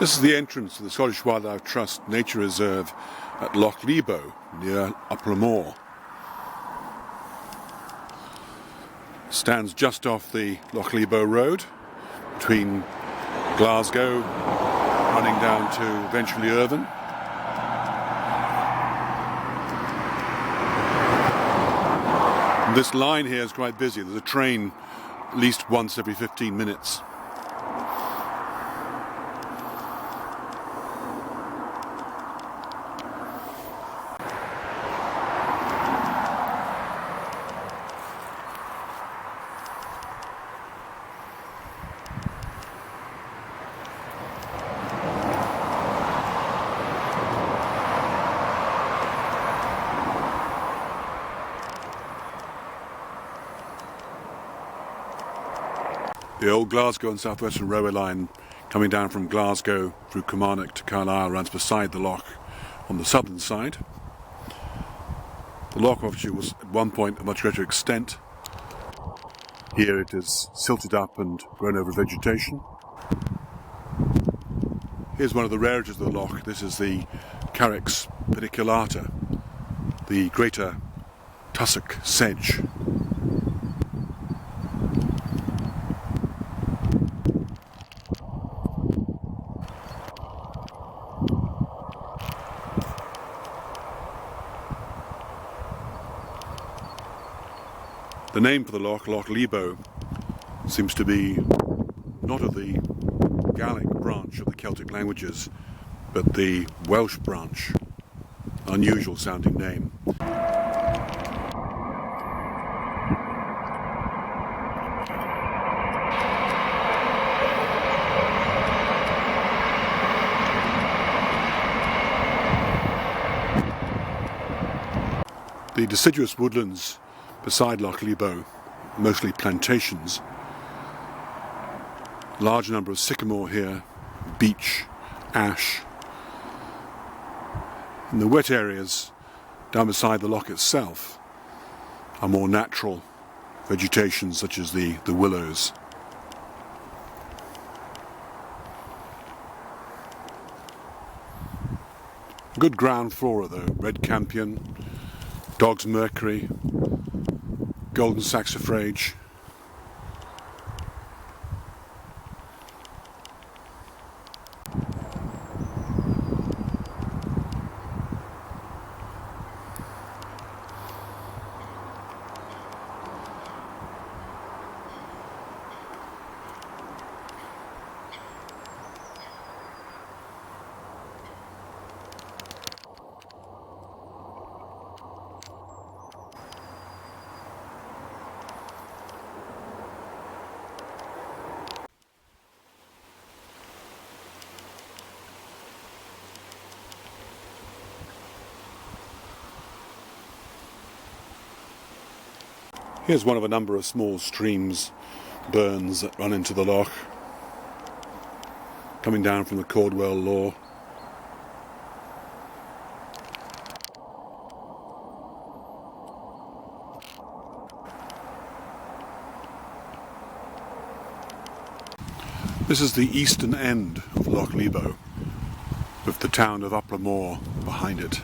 This is the entrance to the Scottish Wildlife Trust Nature Reserve at Loch Libo, near Uplawmoor. It stands just off the Loch Libo road, between Glasgow, running down to eventually Irvine. And this line here is quite busy. There's a train at least once every 15 minutes. The old Glasgow and South Western Railway line coming down from Glasgow through Kilmarnock to Carlisle runs beside the loch on the southern side. The loch obviously was at one point a much greater extent. Here it is silted up and grown over vegetation. Here's one of the rarities of the loch. This is the Carex pediculata, the greater tussock sedge. The name for the loch, Loch Libo, seems to be not of the Gaelic branch of the Celtic languages, but the Welsh branch. Unusual sounding name. The deciduous woodlands beside Loch Libo, mostly plantations. Large number of sycamore here, beech, ash. In the wet areas down beside the loch itself are more natural vegetation such as the willows. Good ground flora though, red campion, dog's mercury, golden saxifrage. Here's one of a number of small streams, burns that run into the loch, coming down from the Cordwell Law. This is the eastern end of Loch Libo, with the town of Uplawmoor behind it.